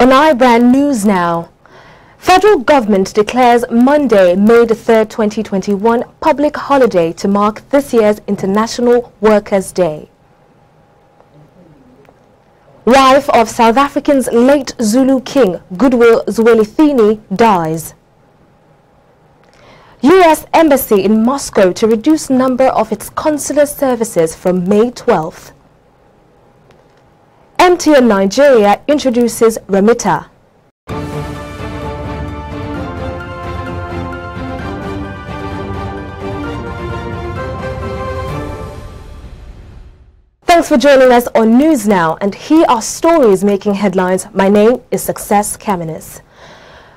On iBrand News now, federal government declares Monday, May the 3rd, 2021 public holiday to mark this year's International Workers' Day. Wife of South Africa's late Zulu king, Goodwill Zwelithini, dies. U.S. Embassy in Moscow to reduce number of its consular services from May 12th. MTN Nigeria introduces Remitter. Thanks for joining us on News Now, and here are stories making headlines. My name is Success Kaminis.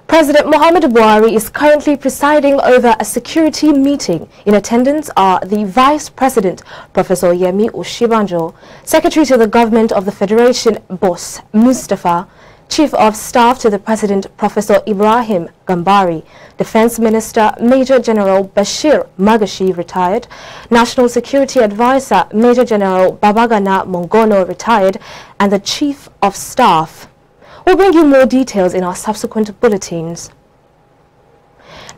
President Muhammadu Buhari is currently presiding over a security meeting. In attendance are the Vice President, Professor Yemi Oshibanjo, Secretary to the Government of the Federation, Boss Mustafa, Chief of Staff to the President, Professor Ibrahim Gambari, Defense Minister, Major General Bashir Magashi, retired, National Security Advisor, Major General Babagana Mongono, retired, and the Chief of Staff. We'll bring you more details in our subsequent bulletins.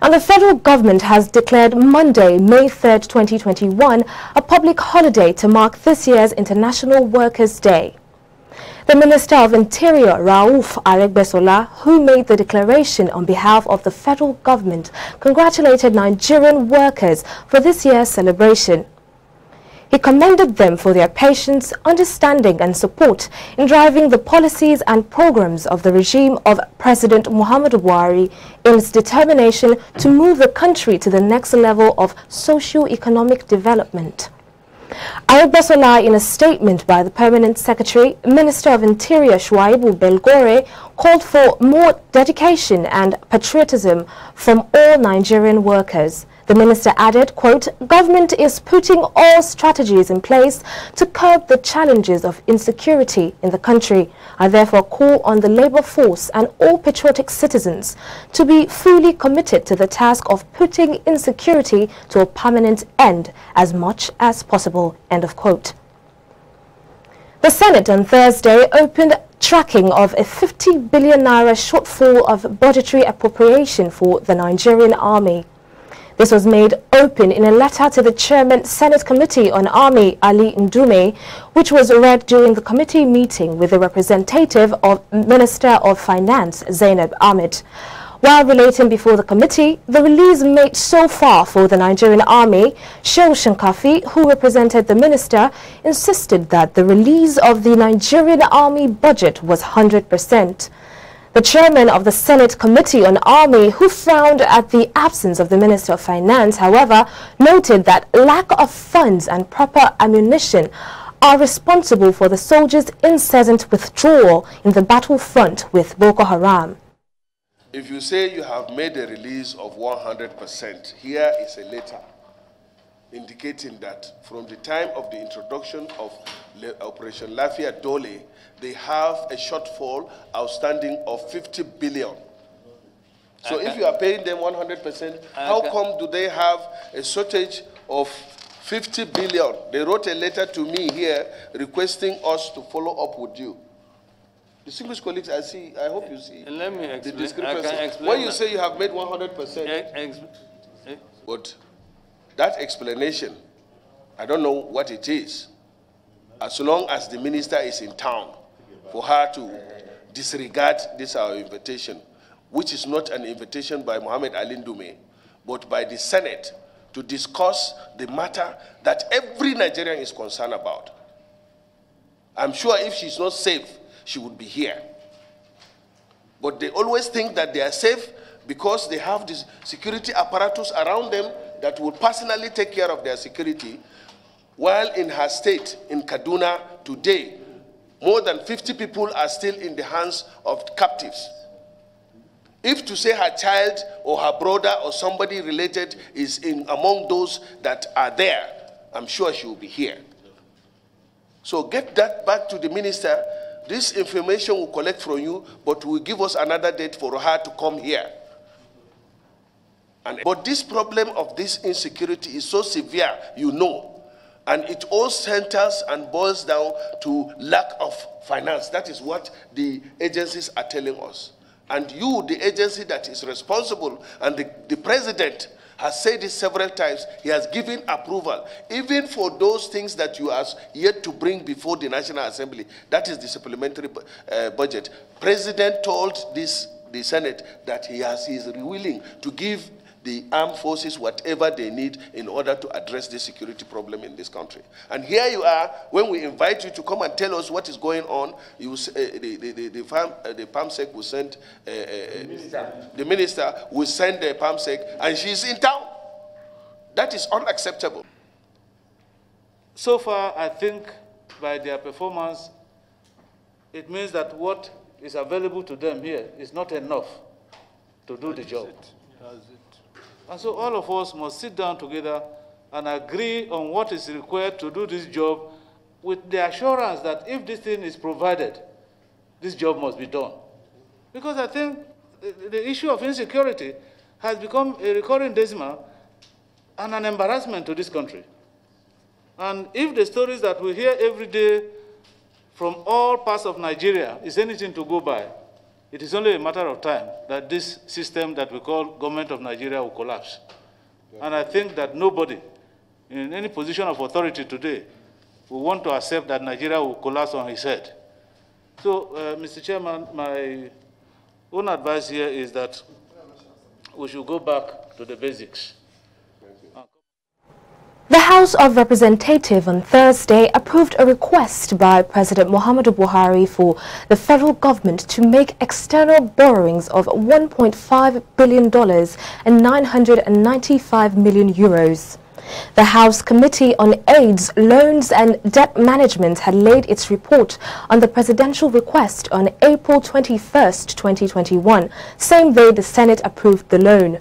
Now, the federal government has declared Monday, May 3rd, 2021, a public holiday to mark this year's International Workers' Day. The Minister of Interior, Rauf Aregbesola, who made the declaration on behalf of the federal government, congratulated Nigerian workers for this year's celebration. He commended them for their patience, understanding and support in driving the policies and programs of the regime of President Muhammadu Buhari in its determination to move the country to the next level of socio-economic development. Aregbesola, in a statement by the Permanent Secretary, Minister of Interior Shuaibu Belgore, called for more dedication and patriotism from all Nigerian workers. The minister added, quote, "Government is putting all strategies in place to curb the challenges of insecurity in the country. I therefore call on the labor force and all patriotic citizens to be fully committed to the task of putting insecurity to a permanent end as much as possible," end of quote. The Senate on Thursday opened tracking of a 50 billion naira shortfall of budgetary appropriation for the Nigerian Army. This was made open in a letter to the Chairman Senate Committee on Army, Ali Ndume, which was read during the committee meeting with the representative of Minister of Finance, Zainab Ahmed. While relating before the committee, the release made so far for the Nigerian Army, Shehu Shinkafi, who represented the minister, insisted that the release of the Nigerian Army budget was 100%. The chairman of the Senate Committee on Army, who frowned at the absence of the Minister of Finance, however, noted that lack of funds and proper ammunition are responsible for the soldiers' incessant withdrawal in the battlefront with Boko Haram. If you say you have made a release of 100%, here is a letter indicating that from the time of the introduction of Operation Lafia Dole, they have a shortfall outstanding of 50 billion. So if you are paying them 100%, how come do they have a shortage of 50 billion? They wrote a letter to me here requesting us to follow up with you. Distinguished colleagues, I hope you see. Let me explain. The discrepancy. When you say you have made 100%, but that explanation, I don't know what it is. As long as the minister is in town, for her to disregard this our invitation, which is not an invitation by Mohammed Ali Ndume, but by the Senate to discuss the matter that every Nigerian is concerned about. I'm sure if she's not safe, she would be here. But they always think that they are safe because they have this security apparatus around them that will personally take care of their security, while in her state, in Kaduna, today, more than 50 people are still in the hands of captives. If to say her child or her brother or somebody related is among those that are there, I'm sure she will be here. So get that back to the minister. This information will collect from you, but will give us another date for her to come here. But this problem of this insecurity is so severe, you know, And it all centers and boils down to lack of finance. That is what the agencies are telling us. And you, the agency that is responsible, and the president has said this several times, he has given approval, even for those things that you are yet to bring before the National Assembly. That is the supplementary budget. President told the Senate that he is willing to give the armed forces whatever they need in order to address the security problem in this country. And here you are, when we invite you to come and tell us what is going on, you, the PAMSEC will send, the minister will send the PAMSEC, and she's in town. That is unacceptable. So far, I think by their performance, it means that what is available to them here is not enough to do the job. And so all of us must sit down together and agree on what is required to do this job, with the assurance that if this thing is provided, this job must be done. Because I think the issue of insecurity has become a recurring decimal and an embarrassment to this country. And if the stories that we hear every day from all parts of Nigeria is anything to go by, it is only a matter of time that this system that we call government of Nigeria will collapse. Yeah. And I think that nobody in any position of authority today will want to accept that Nigeria will collapse on his head. So, Mr. Chairman, my own advice here is that we should go back to the basics. The House of Representatives on Thursday approved a request by President Muhammadu Buhari for the federal government to make external borrowings of $1.5 billion and 995 million euros. The House Committee on AIDS, Loans and Debt Management had laid its report on the presidential request on April 21, 2021, same day the Senate approved the loan.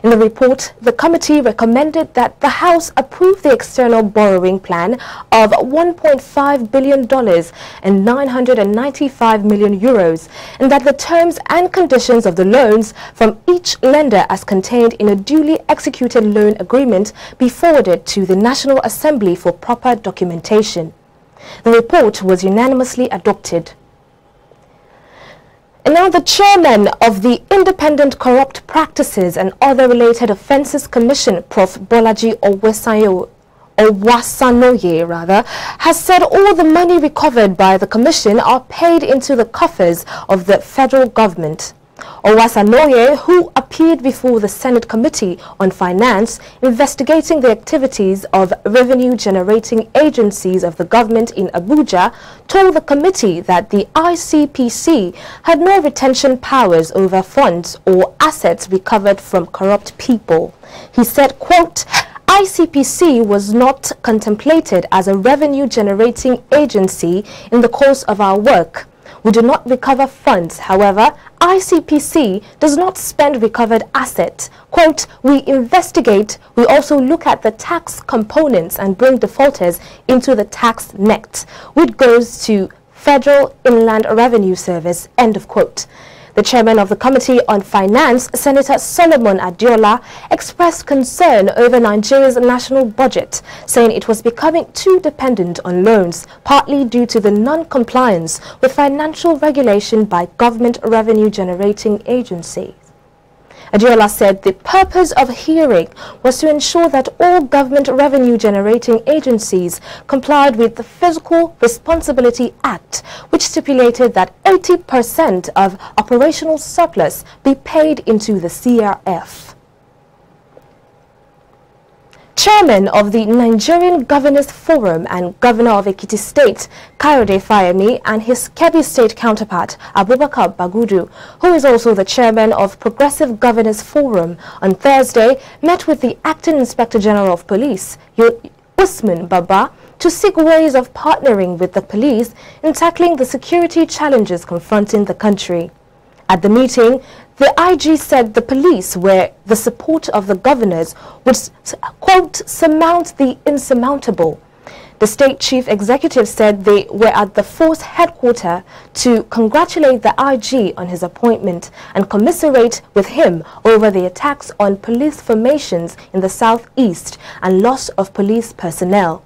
In the report, the committee recommended that the House approve the external borrowing plan of $1.5 billion and 995 million euros, and that the terms and conditions of the loans from each lender as contained in a duly executed loan agreement be forwarded to the National Assembly for proper documentation. The report was unanimously adopted. And now the chairman of the Independent Corrupt Practices and Other Related Offences Commission, Prof. Bolaji Owasanoye, has said all the money recovered by the commission are paid into the coffers of the federal government. Owasanoye, who appeared before the Senate Committee on Finance investigating the activities of revenue-generating agencies of the government in Abuja, told the committee that the ICPC had no retention powers over funds or assets recovered from corrupt people. He said, quote, ICPC was not contemplated as a revenue-generating agency in the course of our work. We do not recover funds. However, ICPC does not spend recovered assets. Quote, we investigate, we also look at the tax components and bring defaulters into the tax net, which goes to Federal Inland Revenue Service, end of quote. The chairman of the Committee on Finance, Senator Solomon Adiola, expressed concern over Nigeria's national budget, saying it was becoming too dependent on loans, partly due to the non-compliance with financial regulation by government revenue-generating agencies. Adiola said the purpose of hearing was to ensure that all government revenue-generating agencies complied with the Fiscal Responsibility Act, which stipulated that 80% of operational surplus be paid into the CRF. Chairman of the Nigerian Governors Forum and Governor of EKITI State, Kayode Fayemi, and his Kebbi State counterpart, Abubakar Bagudu, who is also the chairman of Progressive Governors Forum, on Thursday met with the Acting Inspector General of Police, Usman Baba, to seek ways of partnering with the police in tackling the security challenges confronting the country. At the meeting, the IG said the police, were the support of the governors, would, quote, surmount the insurmountable. The state chief executive said they were at the force headquarters to congratulate the IG on his appointment and commiserate with him over the attacks on police formations in the southeast and loss of police personnel.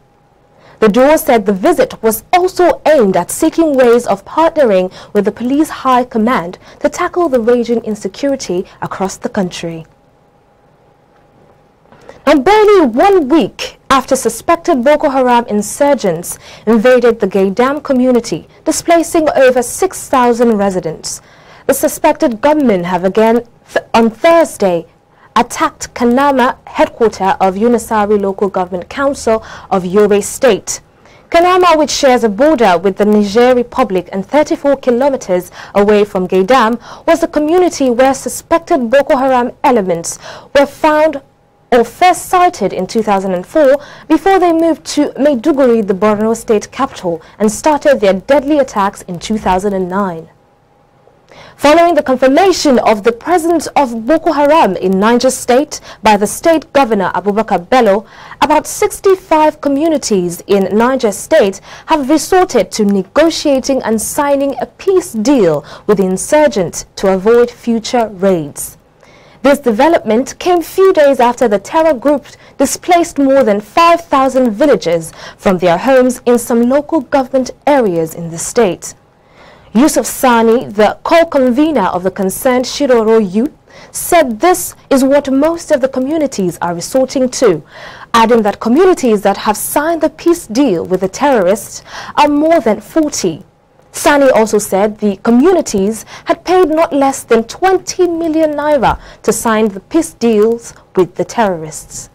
The duo said the visit was also aimed at seeking ways of partnering with the police high command to tackle the raging insecurity across the country. And barely 1 week after suspected Boko Haram insurgents invaded the Gaydam community, displacing over 6,000 residents, the suspected gunmen have again on Thursday attacked Kanama, headquarters of Unisari Local Government Council of Yobe State. Kanama, which shares a border with the Niger Republic and 34 kilometers away from Gaydam, was a community where suspected Boko Haram elements were found or first sighted in 2004 before they moved to Maiduguri, the Borno state capital, and started their deadly attacks in 2009. Following the confirmation of the presence of Boko Haram in Niger State by the state governor Abubakar Bello, about 65 communities in Niger State have resorted to negotiating and signing a peace deal with the insurgents to avoid future raids. This development came few days after the terror group displaced more than 5,000 villagers from their homes in some local government areas in the state. Yusuf Sani, the co-convener of the concerned Shiroro youth, said this is what most of the communities are resorting to, adding that communities that have signed the peace deal with the terrorists are more than 40. Sani also said the communities had paid not less than 20 million naira to sign the peace deals with the terrorists.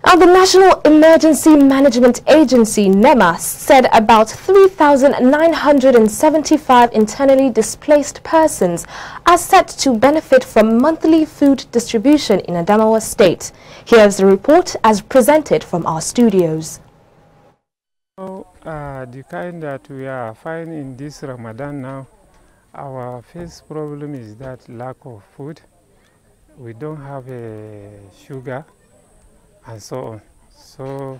Now, the National Emergency Management Agency, NEMA, said about 3,975 internally displaced persons are set to benefit from monthly food distribution in Adamawa State. Here's the report as presented from our studios. The kind that we are finding in this Ramadan now, our first problem is that lack of food. We don't have sugar and so on. So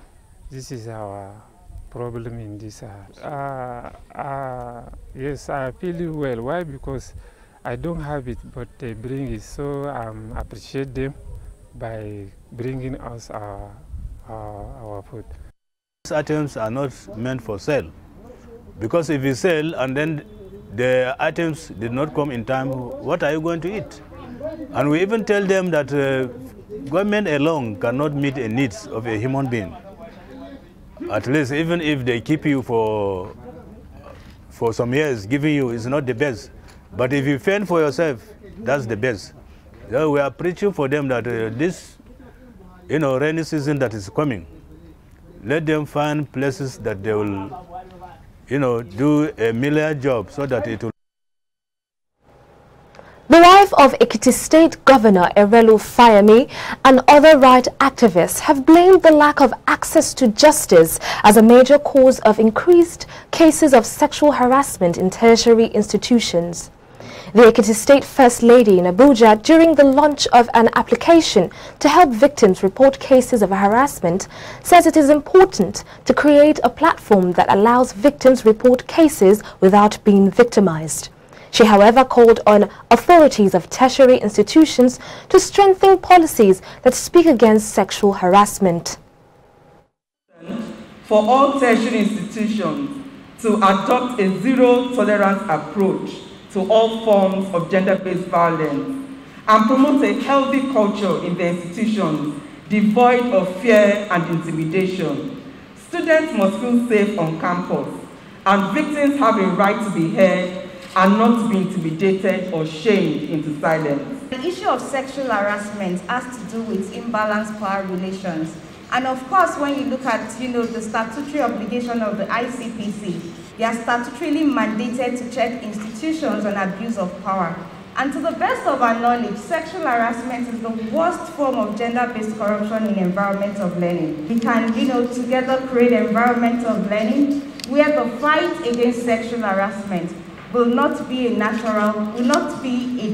this is our problem in this. Yes, I feel well. Why? Because I don't have it, but they bring it. So I appreciate them by bringing us our food. These items are not meant for sale, because if you sell and then the items did not come in time, what are you going to eat? And we even tell them that government alone cannot meet the needs of a human being. At least even if they keep you for some years, giving you is not the best. But if you fend for yourself, that's the best. So we are preaching for them that this, rainy season that is coming, let them find places that they will, do a million job so that it will. The wife of EKITI State Governor Erelu Fayemi and other right activists have blamed the lack of access to justice as a major cause of increased cases of sexual harassment in tertiary institutions. The EKITI State First Lady in Abuja, during the launch of an application to help victims report cases of harassment, says it is important to create a platform that allows victims report cases without being victimized. She, however, called on authorities of tertiary institutions to strengthen policies that speak against sexual harassment. For all tertiary institutions to adopt a zero-tolerance approach to all forms of gender-based violence and promote a healthy culture in the institutions devoid of fear and intimidation. Students must feel safe on campus, and victims have a right to be heard and not to be intimidated or shamed into silence. The issue of sexual harassment has to do with imbalanced power relations. And of course, when you look at, the statutory obligation of the ICPC, they are statutorily mandated to check institutions on abuse of power. And to the best of our knowledge, sexual harassment is the worst form of gender-based corruption in environment of learning. We can, together create an environment of learning where the fight against sexual harassment will not be a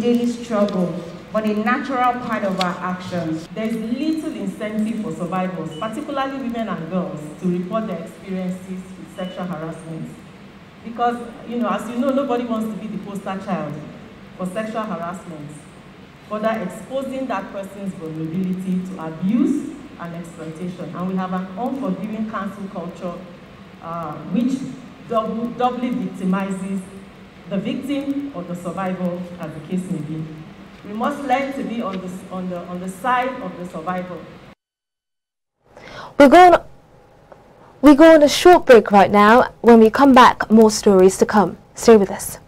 daily struggle, but a natural part of our actions. There's little incentive for survivors, particularly women and girls, to report their experiences with sexual harassment. Because, as you know, nobody wants to be the poster child for sexual harassment, further exposing that person's vulnerability to abuse and exploitation. And we have an unforgiving cancel culture which doubly victimizes the victim or the survivor, as the case may be. We must learn to be on the side of the survivor. We go on a short break right now. When we come back, more stories to come. Stay with us.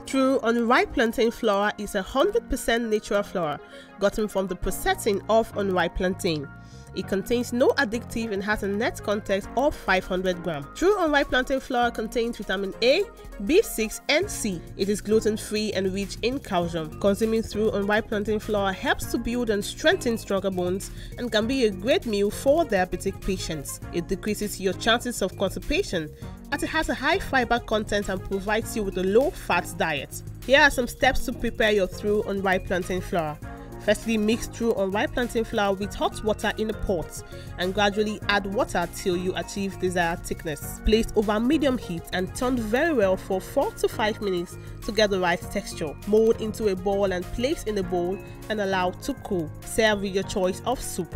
True unripe plantain flour is 100% natural flour gotten from the processing of unripe plantain. It contains no addictive and has a net content of 500 grams. True unripe plantain flour contains vitamin A, B6 and C. It is gluten-free and rich in calcium. Consuming true unripe plantain flour helps to build and strengthen stronger bones and can be a great meal for diabetic patients. It decreases your chances of constipation as it has a high fiber content and provides you with a low-fat diet. Here are some steps to prepare your true unripe plantain flour. Firstly, mix true unripe plantain flour with hot water in a pot and gradually add water till you achieve desired thickness. Place over medium heat and turn very well for 4 to 5 minutes to get the right texture. Mold into a ball and place in a bowl and allow to cool. Serve with your choice of soup.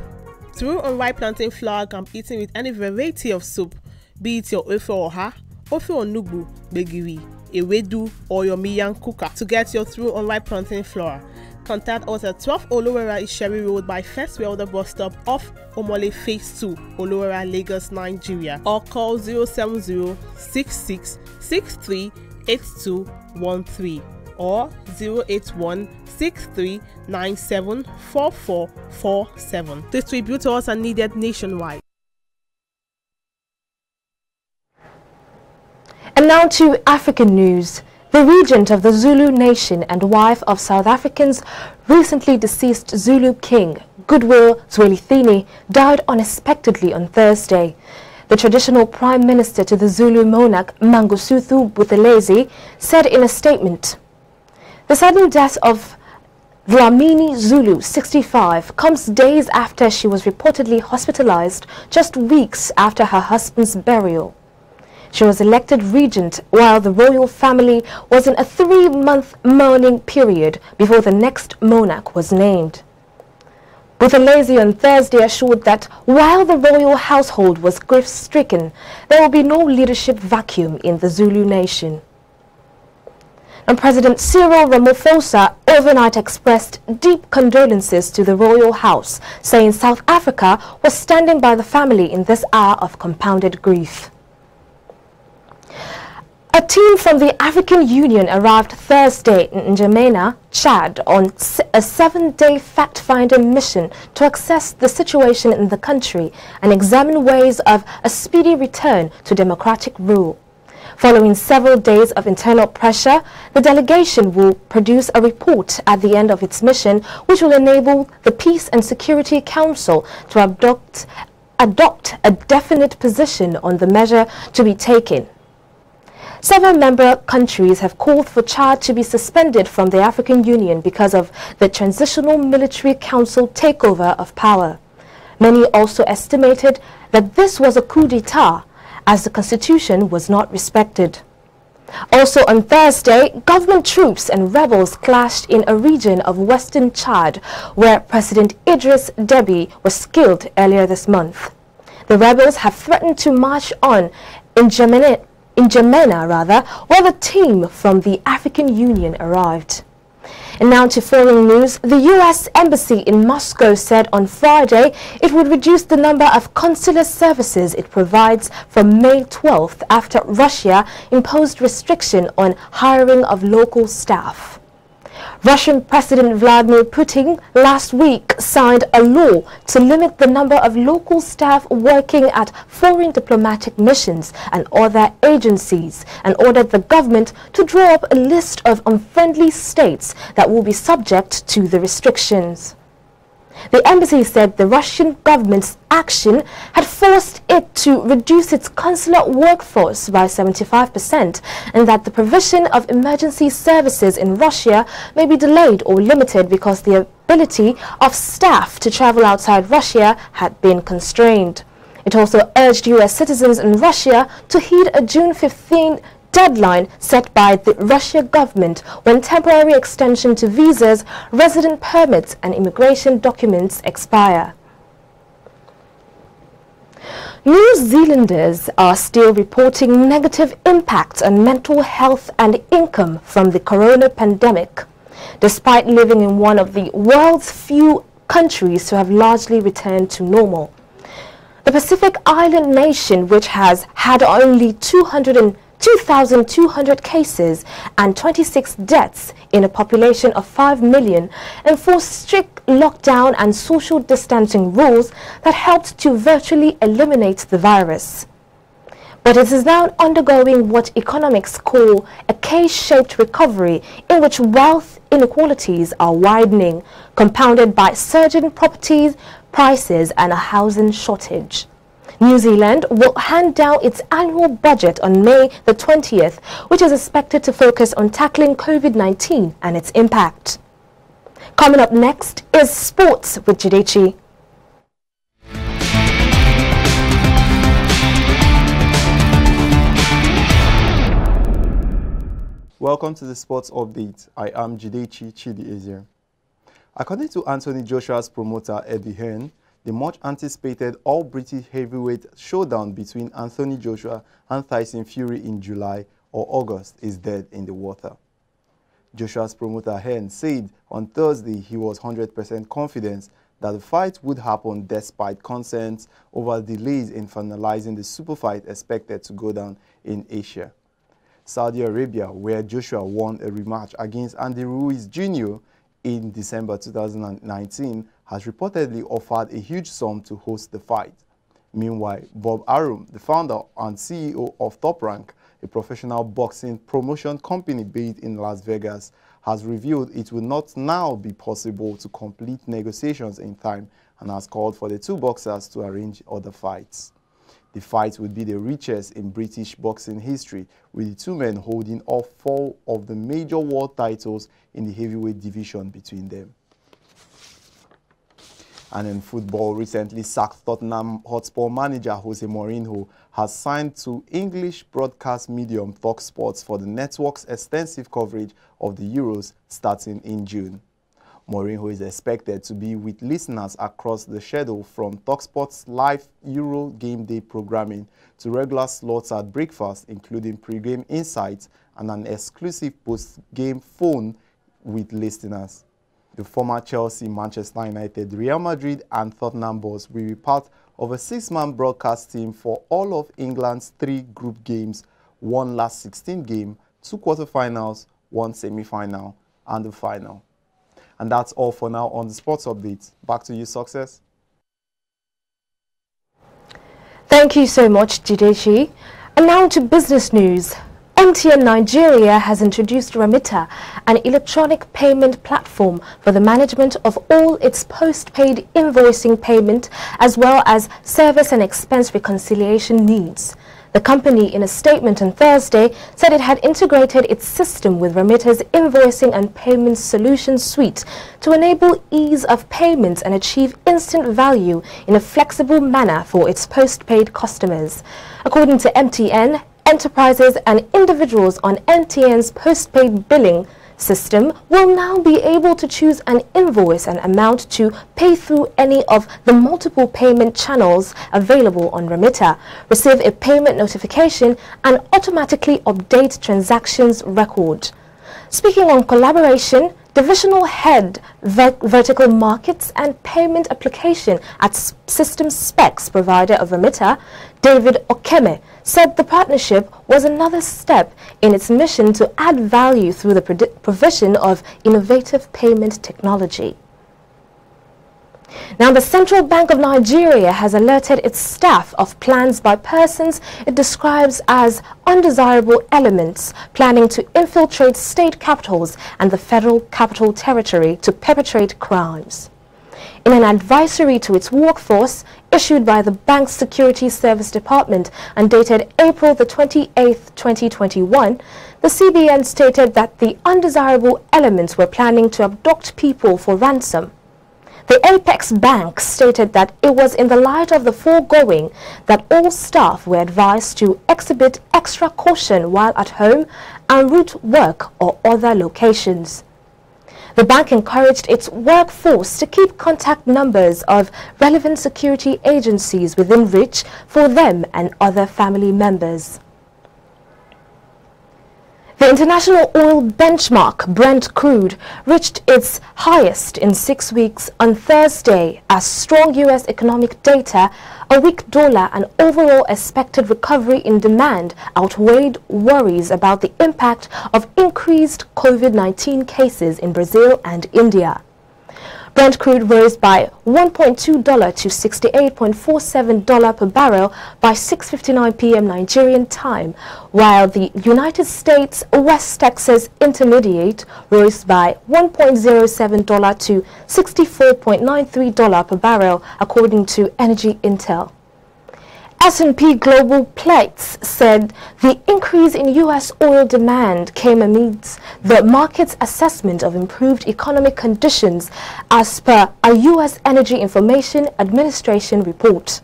True unripe plantain flour can be eaten with any variety of soup, be it your ofe oha, ofe onugbu, begiri, ewedu, or your miyan kuka. To get your true unripe plantain flour, contact us at 12 Olowera Isheri Road by First Welder bus stop off Omole Phase 2, Olowera, Lagos, Nigeria, or call 070-6663-8213 or 081-6397-4447. Distributors are needed nationwide. And now to African news. The regent of the Zulu nation and wife of South Africa's recently deceased Zulu king, Goodwill Zwelithini, died unexpectedly on Thursday. The traditional prime minister to the Zulu monarch, Mangosuthu Buthelezi, said in a statement, "The sudden death of Dlamini Zulu, 65, comes days after she was reportedly hospitalized just weeks after her husband's burial. She was elected regent while the royal family was in a 3-month mourning period before the next monarch was named." Buthelezi on Thursday assured that while the royal household was grief-stricken, there will be no leadership vacuum in the Zulu nation. And President Cyril Ramaphosa overnight expressed deep condolences to the royal house, saying South Africa was standing by the family in this hour of compounded grief. A team from the African Union arrived Thursday in N'Djamena, Chad, on a 7-day fact-finding mission to assess the situation in the country and examine ways of a speedy return to democratic rule. Following several days of internal pressure, the delegation will produce a report at the end of its mission, which will enable the Peace and Security Council to adopt a definite position on the measure to be taken. Several member countries have called for Chad to be suspended from the African Union because of the Transitional Military Council takeover of power. Many also estimated that this was a coup d'etat, as the constitution was not respected. Also on Thursday, government troops and rebels clashed in a region of western Chad, where President Idris Deby was killed earlier this month. The rebels have threatened to march on in N'Djamena, where the team from the African Union arrived. And now to foreign news. The U.S. Embassy in Moscow said on Friday it would reduce the number of consular services it provides from May 12th after Russia imposed restriction on hiring of local staff. Russian President Vladimir Putin last week signed a law to limit the number of local staff working at foreign diplomatic missions and other agencies, and ordered the government to draw up a list of unfriendly states that will be subject to the restrictions. The embassy said the Russian government's action had forced it to reduce its consular workforce by 75%, and that the provision of emergency services in Russia may be delayed or limited because the ability of staff to travel outside Russia had been constrained. It also urged U.S. citizens in Russia to heed a June 15 deadline set by the Russian government when temporary extension to visas, resident permits and immigration documents expire. New Zealanders are still reporting negative impacts on mental health and income from the corona pandemic, despite living in one of the world's few countries to have largely returned to normal. The Pacific Island nation, which has had only 2,200 cases and 26 deaths in a population of 5 million, enforced strict lockdown and social distancing rules that helped to virtually eliminate the virus. But it is now undergoing what economics call a K-shaped recovery, in which wealth inequalities are widening, compounded by surging property prices and a housing shortage. New Zealand will hand down its annual budget on May the 20th, which is expected to focus on tackling COVID-19 and its impact. Coming up next is sports with Jidechi. Welcome to the Sports Update. I am Jidechi Chidi. According to Anthony Joshua's promoter Eddie Hearn, the much-anticipated all-British heavyweight showdown between Anthony Joshua and Tyson Fury in July or August is dead in the water. Joshua's promoter Hearn said on Thursday he was 100% confident that the fight would happen despite concerns over delays in finalizing the super fight expected to go down in Asia. Saudi Arabia, where Joshua won a rematch against Andy Ruiz Jr. in December 2019, has reportedly offered a huge sum to host the fight. Meanwhile, Bob Arum, the founder and CEO of Top Rank, a professional boxing promotion company based in Las Vegas, has revealed it will not now be possible to complete negotiations in time and has called for the two boxers to arrange other fights. The fight would be the richest in British boxing history, with the two men holding all 4 of the major world titles in the heavyweight division between them. And in football, recently sacked Tottenham Hotspur manager Jose Mourinho has signed to English broadcast medium TalkSport for the network's extensive coverage of the Euros starting in June. Mourinho is expected to be with listeners across the schedule, from TalkSport's live Euro game day programming to regular slots at breakfast, including pre-game insights and an exclusive post-game phone with listeners. The former Chelsea, Manchester United, Real Madrid and Tottenham boss will be part of a 6-man broadcast team for all of England's 3 group games, 1 last 16 game, 2 quarterfinals, 1 semi-final and the final. And that's all for now on the Sports Update. Back to you, Success. Thank you so much, Jidechi. And now to business news. MTN Nigeria has introduced Remitter, an electronic payment platform for the management of all its post-paid invoicing payment as well as service and expense reconciliation needs. The company, in a statement on Thursday, said it had integrated its system with Remitter's invoicing and payment solution suite to enable ease of payments and achieve instant value in a flexible manner for its post-paid customers. According to MTN, enterprises and individuals on MTN's post-paid billing system will now be able to choose an invoice and amount to pay through any of the multiple payment channels available on Remitter, receive a payment notification and automatically update transactions record. Speaking on collaboration, Divisional Head Vertical Markets and Payment Application at System Specs provider of Remitter, David Okeme, said the partnership was another step in its mission to add value through the provision of innovative payment technology. Now, the Central Bank of Nigeria has alerted its staff of plans by persons it describes as undesirable elements planning to infiltrate state capitals and the Federal Capital Territory to perpetrate crimes. In an advisory to its workforce issued by the Bank's Security Service Department and dated April the 28th, 2021, the CBN stated that the undesirable elements were planning to abduct people for ransom. The Apex Bank stated that it was in the light of the foregoing that all staff were advised to exhibit extra caution while at home, en route work or other locations. The bank encouraged its workforce to keep contact numbers of relevant security agencies within reach for them and other family members. The international oil benchmark, Brent crude, reached its highest in 6 weeks on Thursday as strong U.S. economic data, a weak dollar and overall expected recovery in demand outweighed worries about the impact of increased COVID-19 cases in Brazil and India. Brent crude rose by $1.2 to $68.47 per barrel by 6:59 p.m. Nigerian time, while the United States West Texas Intermediate rose by $1.07 to $64.93 per barrel, according to Energy Intel. S&P Global Platts said the increase in U.S. oil demand came amidst the market's assessment of improved economic conditions as per a U.S. Energy Information Administration report.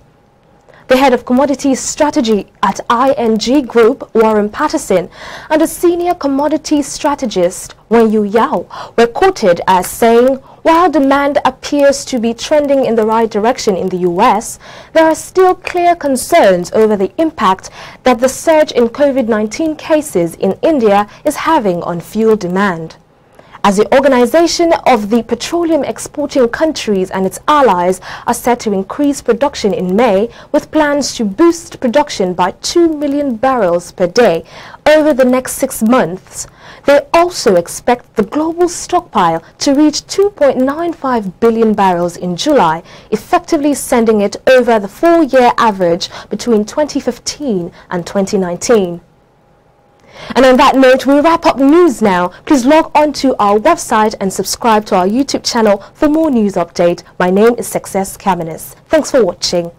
The head of commodities strategy at ING Group, Warren Patterson, and a senior commodities strategist, Wenyu Yao, were quoted as saying, while demand appears to be trending in the right direction in the U.S., there are still clear concerns over the impact that the surge in COVID-19 cases in India is having on fuel demand. As the Organization of the Petroleum Exporting Countries and its allies are set to increase production in May, with plans to boost production by 2 million barrels per day over the next 6 months, they also expect the global stockpile to reach 2.95 billion barrels in July, effectively sending it over the 4-year average between 2015 and 2019. And on that note, we wrap up news now. Please log on to our website and subscribe to our YouTube channel for more news update. My name is Success Kamenis. Thanks for watching.